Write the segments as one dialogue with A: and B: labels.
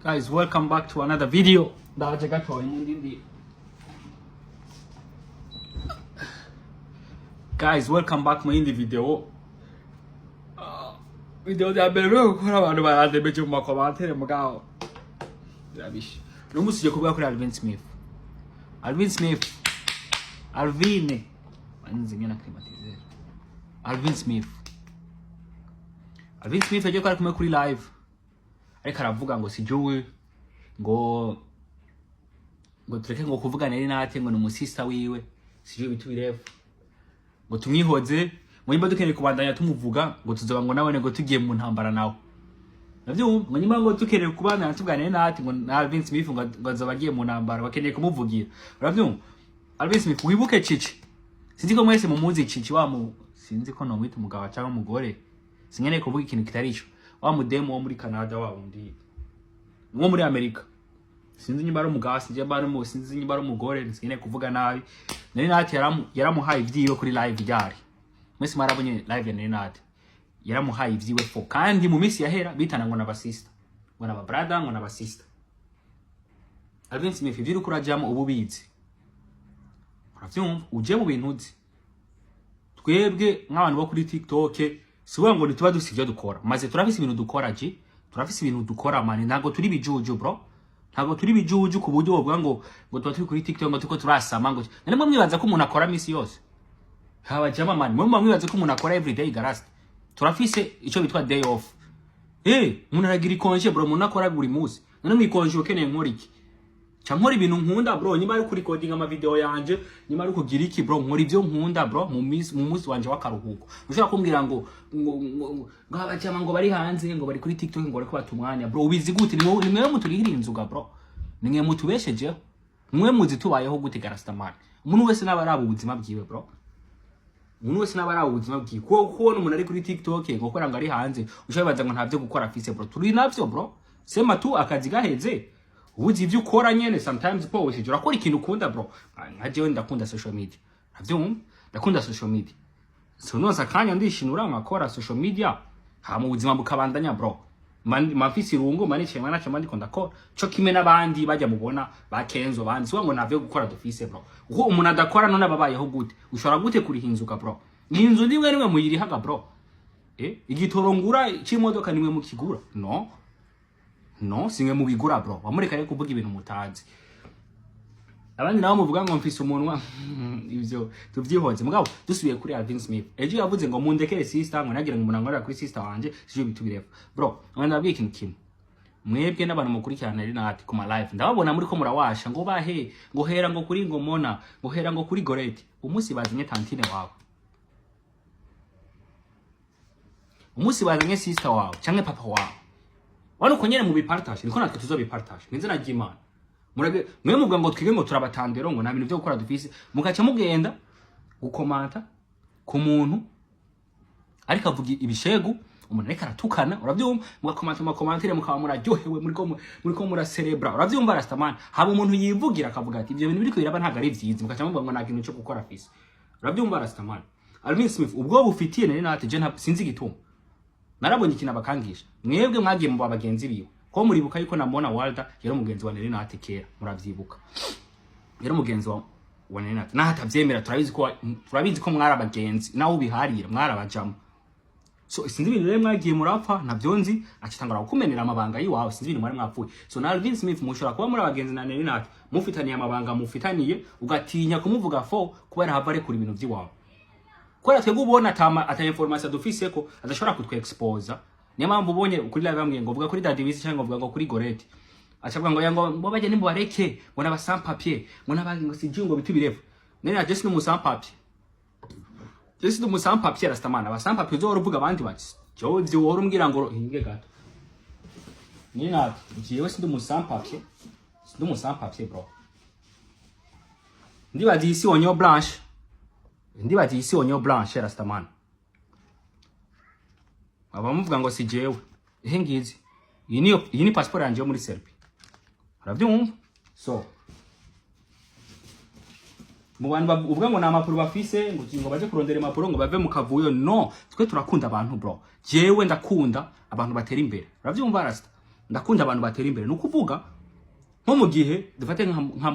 A: Guys, welcome back to another video. Ndaje gatoye mundi. Guys, welcome back mu yindi video. Video ya mbere gukora abantu baradebeje mu makomantere mugabo. Yabish. Numusije kuvuga kuri Alvin Smith. Alvin. Anzinge na climatizer. Alvin Smith yaje kwari kumwe kuri live. Ariko aravuga ngo sijuwe ngo tureke ngo kuvugana ari nate ngo numusista wiwe sijuwe bitu birefu ngo tumwihoze ngo nimba dukeneye kubandanya tumuvuga ngo tuzoba ngo nawe ngo tugiye mu ntambara nawe navyo ngo nimba ngo tukeneye kubandanya tuvugana nate ngo Alvin Smith ngo azoba agiye mu ntambara bakeneye kumuvugira uravyo Alvin Smith wibuke Cici sinzi ko mwese mumuzi Cici sinzi ko no mwita umugabo cyangwa umugore sinkeneye kuvuga ikintu kitarico wa mudemo wo muri Canada wa undi wo muri America sinzi nyimba ari umugabo sinzi nyimba ari umugore nsikeneye kuvuga nabi nari nati yaramuhaye ivyiwe kuri live ryari mwese marabonye live ya nati yaramuhaye ivyiwe fo kandi mu minsi yahera bitana ngo n'abasista ngo n'aba brother ngo n'abasista Alvin Smith ivyo kurajamo ububizi uravyumva uje mu bintu uzi twebwe nk'abantu bo kuri TikTok siwe ngo nituba dusivyo dukora maze turafise ibintu dukora turafise ibintu dukora mani ntago turi bijuju bro ntago turi bijuju ku buryo bwo ngo tuba turi kuri TikTok ngo tuko turasama ngo none mwibaza ko umuntu akora misi yose haba jama mani mwibaza ko umuntu akora every day garast turafise ico bitwa day off umuntu aragira ikonje bro umuntu akora buri munsi none mwikonje ukeneye nkora iki Chankora ibintu nkunda bro nyuma yo kuri recording ama video yanje nyuma yo kugira iki bro nkora ivyo nkunda bro mu munsi wanje wakaruhuko ushobora kumbwira ngo abajama ngo bari hanze ngo bari kuri TikTok ngo bariko batumwanya bro ubizi gute nimwe muturihira inzuga bro nimwe mutubesheje mwe muzi tubayeho gute garastamani umuntu wese nabaraba ubuzima bwiwe bro umuntu wese nabaraba ubuzima bwiwe ko umuntu ari kuri TikTok ngo kora ngo ari hanze ushobaza ngo ntavyo gukora afise bro turi navyo bro sema tu akazi gaheze ubuzi ivyo ukora nyene sometimes pose urakora ikintu ukunda bro nkajewe ndakunda social media navyo ndakunda social media so noza kanya ndishinura nkakora social media ha mu buzima bukabandanya bro mafisi rungo manice manache mandi kondakora cyo kimwe nabandi bajya mubona bakenzo bandi ngo navyo gukora dufise bro uko umuntu adakora none ababayeho gute ushobora gute kuri hinzuka bro ninzu niwe muyiri haga bro igitorongura cy'imodoka nimwe mukigura no singe mubigura bro bamureka rero kuvuga ibintu mutazi abandi nawo muvuga ngo mfise umunwa ivyo tuvyihoze mugabo dusubiye kuri Alvin Smith ejo yavuze ngo mundekere sister ngo nagira ngo umuntu angorera kuri sister wanje sije bitubirefa bro ndabwiye ikintu kimwe mwebwe n'abantu mukurikirana ari nati ku ma live ndababona muri ko murawasha ngo bahe ngo hera ngo kuri ngomona ngo hera ngo kuri gorete umunsi bazinye tantine wawe umunsi bazinye sister wawe canke papa wawe wano konyene mu bipartage niko natwe tuzobipartage ninze najimana murage mwe muvuga ngo twige ngo turabatandero ngo nta bintu byo gukora dufise mugaca mugenda gukomanta ku muntu ariko avuga ibishegu umuntu ariko aratukana uravyumva mugakomanta mu commentaire mukaba muraryohewe muriko muracelebra uravyumva rastamana haba umuntu yivugira akavuga ati ivyo bintu biriko biraba ntago ari vyiza mugaca muvuga ngo nta kintu cyo gukora afise uravyumva rastamana Alvin Smith ubwo bufitiye nari nate je sinzi gituma narabonye ikintu abakangisha mwebwe mwagiye mu bagenzi biwe ko muribuka yuko namona Walter yero mugenzi wa Nenate kera muravyibuka yero mugenzi wa Nenate nahatavyemera turabizi ko mwara abagenzi naho ubiharira mwara abajamo so sinzi ibintu rero mwagiye murapfa navyonzi acitangura gukumenera amabanga yiwawe sinzi ibintu mwari mwapfuye so na Alvin Smith mushobora kuba muri abagenzi na Nenate mufitaniye amabanga mufitaniye ugatinya kumuvuga fo kubera havare kuri ibintu vyiwawe Kwera twebwe ubona ata information dufise ko adashobora kutwe expose niyo mpamvu ubonye kuri live bamwe ngo vuga kuri Dadivisi cyangwa vuga ngo kuri Gorete acabwa ngo yango baje nimbo bareke ngo naba sans papier ngo nabagi ngo sijingo bitubirefu nene just no sans papier just no sans papier rastamana ba sans papier zo uruvuga abandi bati cyo ivyo woro mbwira ngo hinge gato nina jewe sindu sans papier bro ndibazi isi onyo blanche ndibazi isi onyo blanche rastamana abamuvuga ngo si jewe ngizi iyi ni passport yanje muri Serbia uravyumva so mu bantu uvuga ngo na mapuro bafise ngo baje kurondera mapuro ngo bave mu kavuyo no twe turakunda abantu bro jewe ndakunda abantu batera imbere uravyumva rasta ndakunda abantu batera imbere nukuvuga nko mu gihe dufate nka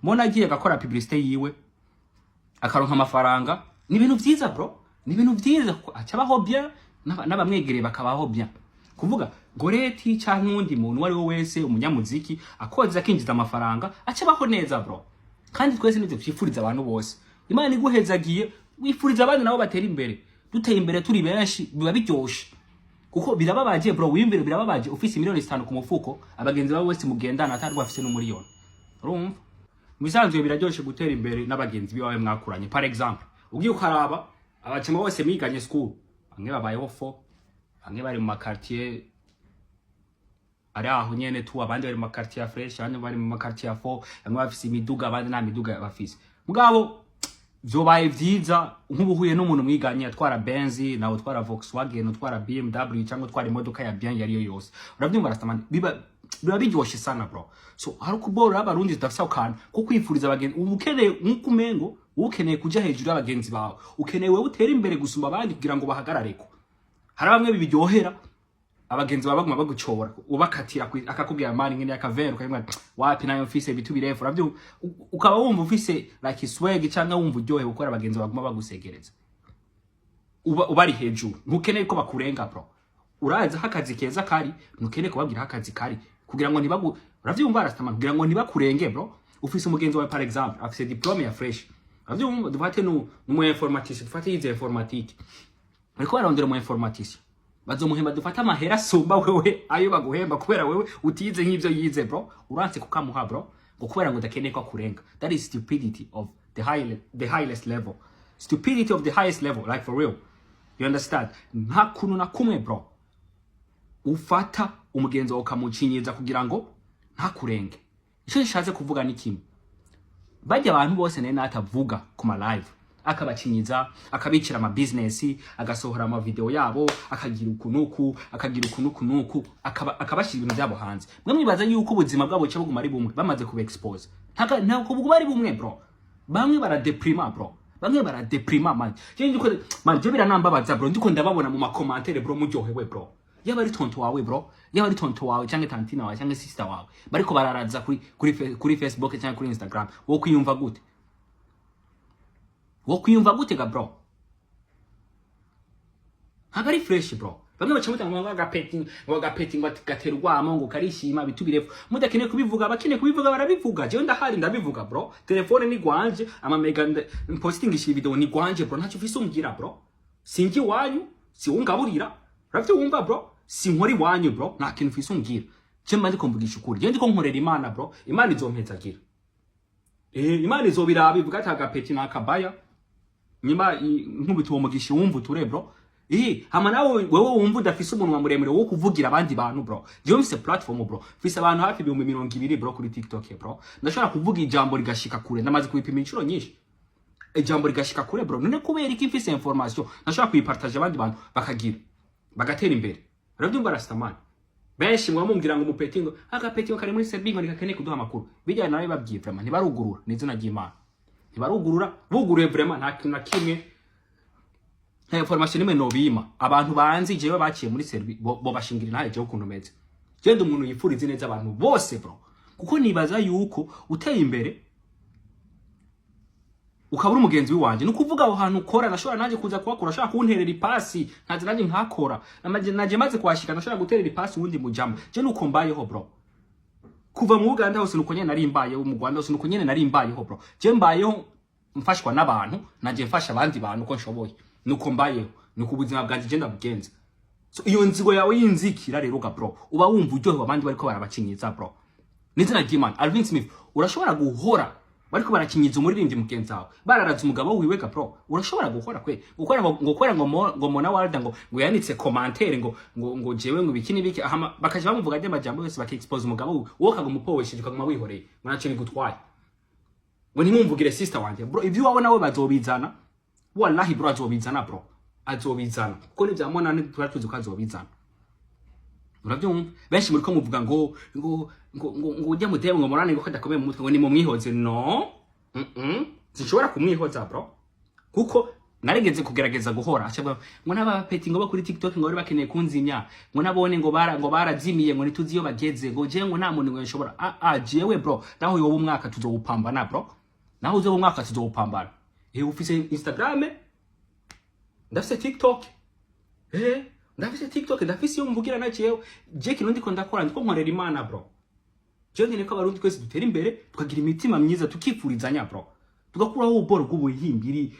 A: Mona agiye gakora publicité yiwe akaronka amafaranga ni ibintu vyiza bro ni ibintu vyiza acabaho bien n'abamwegereye bakabaho bien kuvuga Goreti canke undi muntu wari we wese umunyamuziki akoze akinjiza amafaranga acabaho neza bro kandi twese nivyo twifuriza abantu bose Imana iguhezagiye wifuriza abandi nabo batera imbere duteye imbere turi benshi biba biryoshe kuko birababaje bro wimvire birababaje ufise miliyoni 5 ku mufuko abagenzi babo bose mugendana atari bafise n'umuriyoni urumva Misanzwe biraryoshe gutera imbere n'abagenzi biwawe mwakuranye par exemple ugiye ukaraba abacema bose mwiganye school bamwe babayeho fo bamwe bari mu quartier ari aho nyene tu abandi bari mu quartier ya fresh abandi bari mu quartier ya fo bamwe bafise imiduga abandi nta miduga bafise mugabo vyobaye vyiza nk'ubuhuye n'umuntu mwiganye atwara Benz nawe utwara Volkswagen utwara BMW cyangwa utwara imodoka ya bien yari yo yose urabyumva rastamani biba biryoshe sana bro so hari kubora abarundi tudafisa ukana ko kwifuriza abagenzi ubukeneye nk'ukumengo ukeneye kuja hejuru y'abagenzi bawe ukeneye wewe utera imbere gusumba abandi kugira ngo bahagarareko hari bamwe bibiryohera abagenzi babaguma bagucobora ubakatira akakubwira mani ngene yakavero kayimwa wapi nayo mfise bitu birefu ravyo ukaba wumva ufise like swag cyangwa wumva uryohe gukora abagenzi baguma bagusegereza ubari hejuru ntukeneye ko bakurenga bro uraza hakazi keza kari ntukeneye kubabwira hakazi kari kugira ngo ntibagu uravyumva rastamani kugira ngo ntibakurenge bro ufise umugenzi wawe par exemple afise diplome ya fresh uravyumva dufate n'umu informaticien dufate yize informatique ariko barondera mu informaticien bazomuhemba dufata amahera sumba wewe ayo baguhemba kubera wewe utize nk'ivyo yize bro uranse kukamuha bro ngo kubera ngo udakeneye ko kurenga that is stupidity of the highest level stupidity of the highest level like for real you understand nta kuntu na kumwe bro ufata umugenzi wawe ukamucinyiza kugira ngo ntakurenge ico gishatse kuvuga ni kimwe bajya abantu bose nene atavuga ku ma live akabacinyiza akabicira ama business agasohora ama video yabo akagira ukunuku akabashira ibintu byabo hanze mwe mwibaza yuko ubuzima bwabo cyo buguma ari bumwe bamaze kuba expose ntabwo buguma ari bumwe bro bamwe baradeprima bro bamwe baradeprima man je biranambabaza bro ndiko ndababona mu ma commentaire bro muryohewe bro yaba ari tonto wawe bro yaba ari tonto wawe cyangwa tantina wawe cyangwa sister wawe bariko bararaza kuri Facebook cyangwa kuri Instagram wo kwiyumva gute wokwiyumva gute ga bro hagari fresh bro bamwe bacamuta ngo agapeti ngo gaterwamo ngo karishima bitubirefu mudakeneye kubivuga bakeneye kubivuga barabivuga je ndahari ndabivuga bro telefone ni gwanje ama mega posting ishi video ni gwanje bro ntacyo ufise umbwira bro singi wanyu si ungaburira ravyo wumva bro si nkori wanyu bro nta kintu ufise umbwira je manje kumvugisha ukuri je ndiko nkorera Imana bro Imana izompezagira Imana izobiraba ivuga ati agapeti nakabaya nyima nkubituwo mugishi wumva uture bro hama nawe wewe wumva udafise umuntu muremure wo kuvugira abandi bantu bro je mfise platform bro mfise abantu hafi 220 bro kuri TikTok bro ndashobora kuvuga ijambo rigashika kure ndamaze kubipima inshuro nyinshi ijambo rigashika kure bro none kubera iki mfise information ndashobora kuyipartage abandi bantu bakagira bagatera imbere urabyumva rastamani benshi mwamumbwira ngo umupetingo agapetingo kari muri Serbingo nikakeneye kuduha makuru bijya nawe babwiye vraiment ntibarugurura n'izina ry'Imana ntibarugurura buguruye vraiment nta kintu na kimwe nta information nimwe nobima abantu banzi jewe baciye muri Serbia bo bashingira nahe je ukuntu meze je ndi umuntu yifuriza neza abantu bose bro kuko nibaza yuko uteye imbere ukabura umugenzi wanje nukuvuga aho hantu ukora nashobora naje kuza kuhakora ashaka kunterera ipasi ntaze naje nkakora naje maze kwashika nashobora guterera ipasi wundi mujama je nuko mbayeho bro kuva mu Uganda hose nuko nyene nari mbayeho mu Rwanda hose nuko nyene nari mbayeho bro je mbayeho mfashwa n'abantu naje mfasha abandi bantu ko nshoboye nuko mbayeho nuko ubuzima bwanje je ndabugenza so iyo nzigo yawe yinzikira rero ga bro uba wumva uryohe abandi bariko barabacinyiza bro n'izina ry'Imana Alvin Smith urashobora guhora bariko barakinyiza umuririmbyi mugenzi wawe bararaza umugabo wiwe ga bro urashobora gukora kwe gukora ngo Mona Walda ngo yanitse commentaire ngo jewe ngo bikini biki bakaje bamuvuga ade majambo yose bakexpose umugabo wo kagumupowesheje kaguma wihoreye mwacu bigutwaye ngo ntimumvugire sister wanje bro ivyo wabona we bazobizana wallahi bro azobizana bro azobizana kuko nivya Mona ntitwatuzi ko azobizana urabyumva benshi muri ko muvuga ngo ujya mutebe ngo Morane ngo kadakomeye mu mutwe ngo ni mu mwihoze no sinshobora kumwihoza bro kuko narigeze kugerageza guhora acabwa ngo n'abapeti ngo bakuri TikTok ngo bari bakeneye kunzinya ngo nabone ngo barazimiye ngo nituzi yo bageze ngo je ngo nta muntu ngo nshobora jewe bro naho yoba umwaka tuzowupambana bro naho uzoba umwaka tuzowupambana ufise Instagram ndafise TikTok ndafise TikTok ndafise yo mvugira na jewe je kino ndiko ndakora ndiko nkorera Imana bro je ngene ko abarundi twese dutera imbere tukagira imitima myiza tukifurizanya bro tugakuraho uboro bw'ubuhimbiri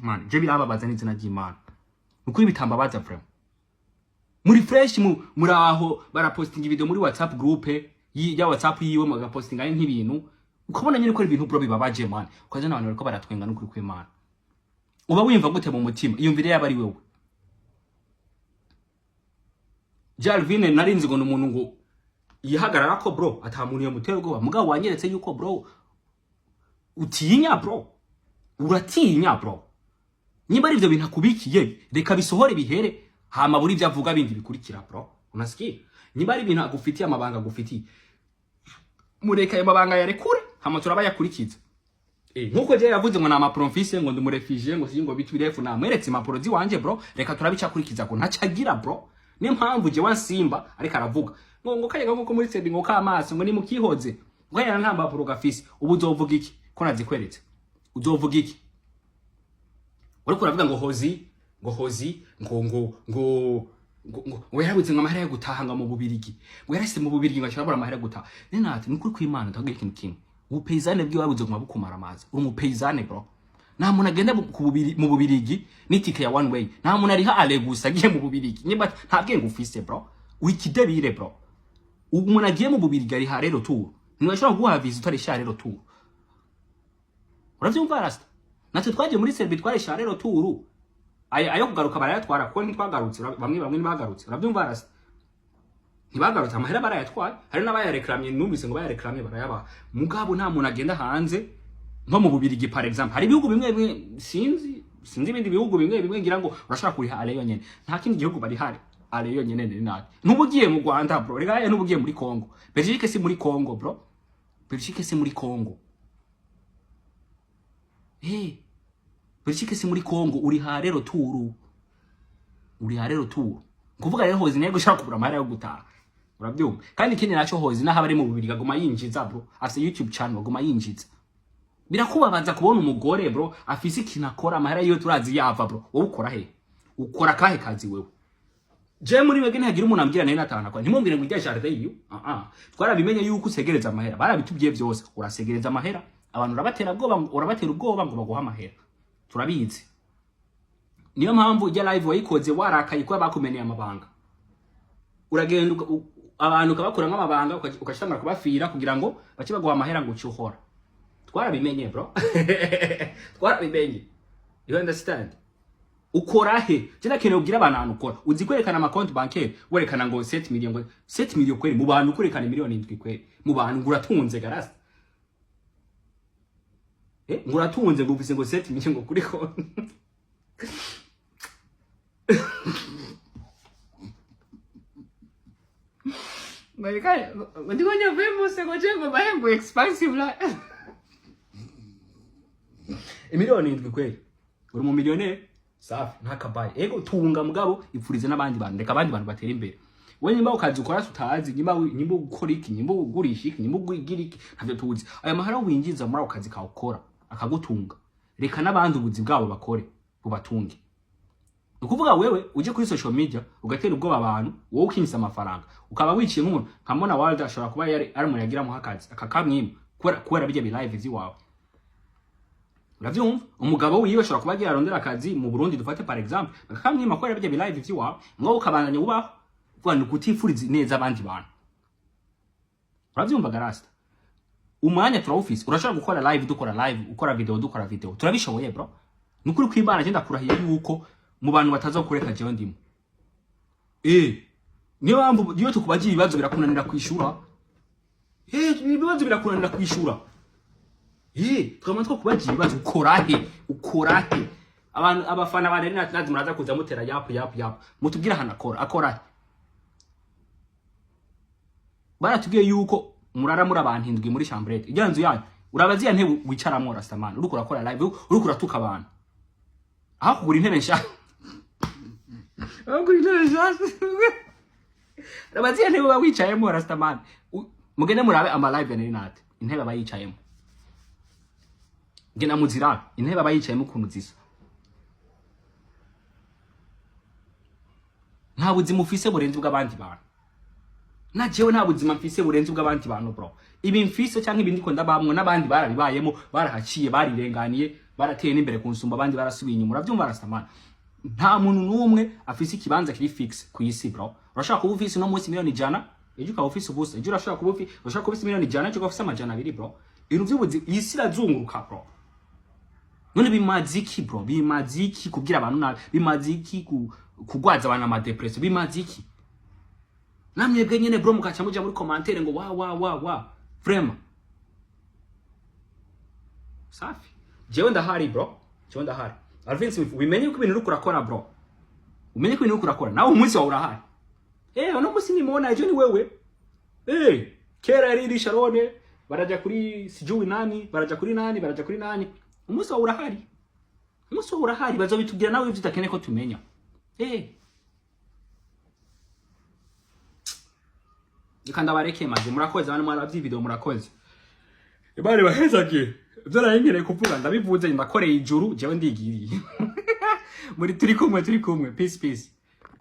A: man je birababaza n'izina ry'Imana ukuri bitambabaza frame muri fresh muraho barapostinga video muri WhatsApp group ya WhatsApp yiwe magapostinga nk'ibintu ukabona nyine ko ibintu bro bibabaje man ukaje n'abantu bariko baratwenga n'ukuri kw'Imana uba wimva gute mu mutima iyumvire yaba ari wewe Jalvine narinzi ngo n'umuntu ngo yihagarara ko bro atamuntu yamutera ubwoba mugabo wanyeretse yuko bro utinya bro uratinya bro niba ari byo bintu akubikiye reka bisohore bihere hama buri byo avuga bindi bikurikira bro unasikia niba ari ibintu agufitiye amabanga agufitiye mureka ayo mabanga yarekure hama turabayakurikiza nkuko je yavuze ngo na amaprofise ngo ndumurefije ngo singo bitubirefu na mweretse impapuro ziwanje bro reka turabicakurikiza ko ntacagira bro ni mpamvu je wansimba ariko aravuga ngo kayega nkuko muri sending ngo kamaso ngo ni mukihoze ngo yana nta mpapuro gafise ubu uzovuga iki ko nazikweretse uzovuga iki uriko uravuga ngo hozi ngo werabuze ngo amahera yo gutaha ngo mu Bubirigi ngo yarase mu Bubirigi ngo ashobora amahera gutaha nenati nukuri kw'Imana tagiye ikintu kimwe ubupeyizane bwiwe wabuze ngo mabukumara amazi uri umupeyizane bro nta muntu agenda mu Bubirigi n'itike ya one way nta muntu ariha ale gusa agiye mu Bubirigi niba ntabwiye ngo ufise bro wikidebire bro umuntu agiye mu Bubirigi ari ha rero tu ntibashobora guha visa utari sha rero tu uravyumva rasta natwe twaje muri Serbia twari sha rero tu ayo kugaruka barayatwara ko ntitwagarutse bamwe bagarutse uravyumva rasta ntibagarutse amahera barayatwaye hari n'abayareklamye numvise ngo bayareklamye barayaba mugabo nta muntu agenda hanze nko mu Bubirigi par exemple hari ibihugu bimwe sinzi ibindi bihugu bimwe ngira ngo urashaka kuriha ale yonyene nta kindi gihugu bari hari ale yonyene nati nubugiye mu Rwanda bro rega nubugiye muri Congo Belgique si muri Congo bro Belgique si muri Congo Belgique si muri Congo uri ha rero turu kuvuga rero hozi nego shaka kubura amahera yo gutaha urabyumva kandi ikindi naco hozi naho abari mu Bubirigi agoma yinjiza bro afise YouTube channel agoma yinjiza birakubabaza kubona umugore bro afise ikintu akora amahera yo turazi yava bro wowe ukora he ukora kahe kazi wewe je muri wege ntagira umuntu ambwira nari natahana kwa ntimumbwire ngo ijya jardin yiyo twarabimenye yuko usegereza amahera barabitubye byose urasegereza amahera abantu urabatera ubwoba ngo baguha amahera turabizi niyo mpamvu ijya live wayikoze warakaye kwa bakumeneye amabanga uragenda abantu kabakura nk'amabanga ukashitangura kubafira kugira ngo bace baguha amahera ngo ucyuhora twarabimenye bro twarabimenye you understand ukora he kina kintu ugira abantu ukora uzi kwerekana ama account bancaire werekana ngo 7 million kweri mu bantu kurekana miliyoni 7 kweri mu bantu nguratunze garasi nguratunze nguvise ngo 7 million ngo kuri konti Marika, ndiko nyavemo se ngo bahembo expensive la. Miliyoni 7 kweli. Uri mu miliyone safi ntakabaye. Ego tunga mugabo ipfurize n'abandi bantu reka abandi bantu batera imbere. We nyimba ukazi ukora tutazi nyimba ukora iki nyimba ugurisha iki nyimba ugira iki ntavyo tuzi. Aya mahara winjiza muri akazi ka ukora akagutunga. Reka n'abandi ubuzi bwabo bakore bubatunge. Ukuvuga wewe uje kuri social media ugatera ubwoba abantu wowe ukinisa amafaranga ukaba wiciye nk'umuntu nkamona Walda ashobora kuba ari umuntu yagira mu hakazi akakamwima kwera bijya bi live ziwawe uravyumva umugabo wiwe ashobora kuba agira arondera akazi mu Burundi dufate par exemple akakamwima kwera bijya bi live ziwawe ngo ukabandanya ubaho kwani kutifuriza neza abandi bantu uravyumva garasta umwanya turawufise urashobora gukora live dukora live ukora video turabishoboye bro nukuri kw'Imana je ndakurahiye yuko mu bantu bataza kureka jewe ndimo niyo mpamvu iyo tukubagiye ibibazo birakunanira kwishura ibibazo birakunanira kwishura twama kubagiye ibibazo ukora he abantu abafana bane nazi muraza kuza mutera yapu mutubwira hana akora baratubwiye yuko murara muri abantu indwi muri chambrette ijya nzu yanyu urabaziya ntebe wicaramo rastamana uriko urakora live uriko uratuka abantu aho kugura intebe nshaka aho kugura intebe nshaka rabaziye ntebe wicayemo Rastaman mugende murabe ama live ya Nate intebe bayicayemo ngena muzira intebe bayicayemo ukuntu zisa nta buzima ufise burenze bw'abandi bantu na jewe nta buzima mfise burenze bw'abandi bantu bro ibi mfise cyangwa ibindi ko ndabamwe n'abandi barabibayemo barahaciye barirenganiye barateye n'imbere kunsumba abandi barasubiye inyuma uravyumva Rastaman nta muntu numwe afise ikibanza kiri fix ku isi bro urashaka kuba ufise no munsi miliyoni 100 ejo ukaba ufise ubusa ejo urashaka kuba ufise miliyoni 100 ejo ufise amajana 2 bro ibintu by'ubuzi isi irazunguruka bro none bimaziki bro bimaziki kugira abantu nabi bimaziki kugwaza abantu ama depression bimaziki namwebwe nyene bro mukaca muja muri commentaire ngo wa vraiment safi jewe ndahari bro jewe ndahari Alvinsi wimenye ko ibintu urakora bro umenye ko ibintu urakora nawe umunsi wawe urahari uno munsi nimona ejo ni wewe kera yari Sharone baraja kuri sijui nani baraja kuri nani umunsi wawe urahari umunsi wawe urahari bazobitubwira nawe ibyo utakene ko tumenya Nikanda bareke maze murakoze bana mwaravye video murakoze Ibare bahezake Vyarayengere kuvuga ndabivuze ndakoreye ijuru jewe ndigiriye Muri turi kumwe peace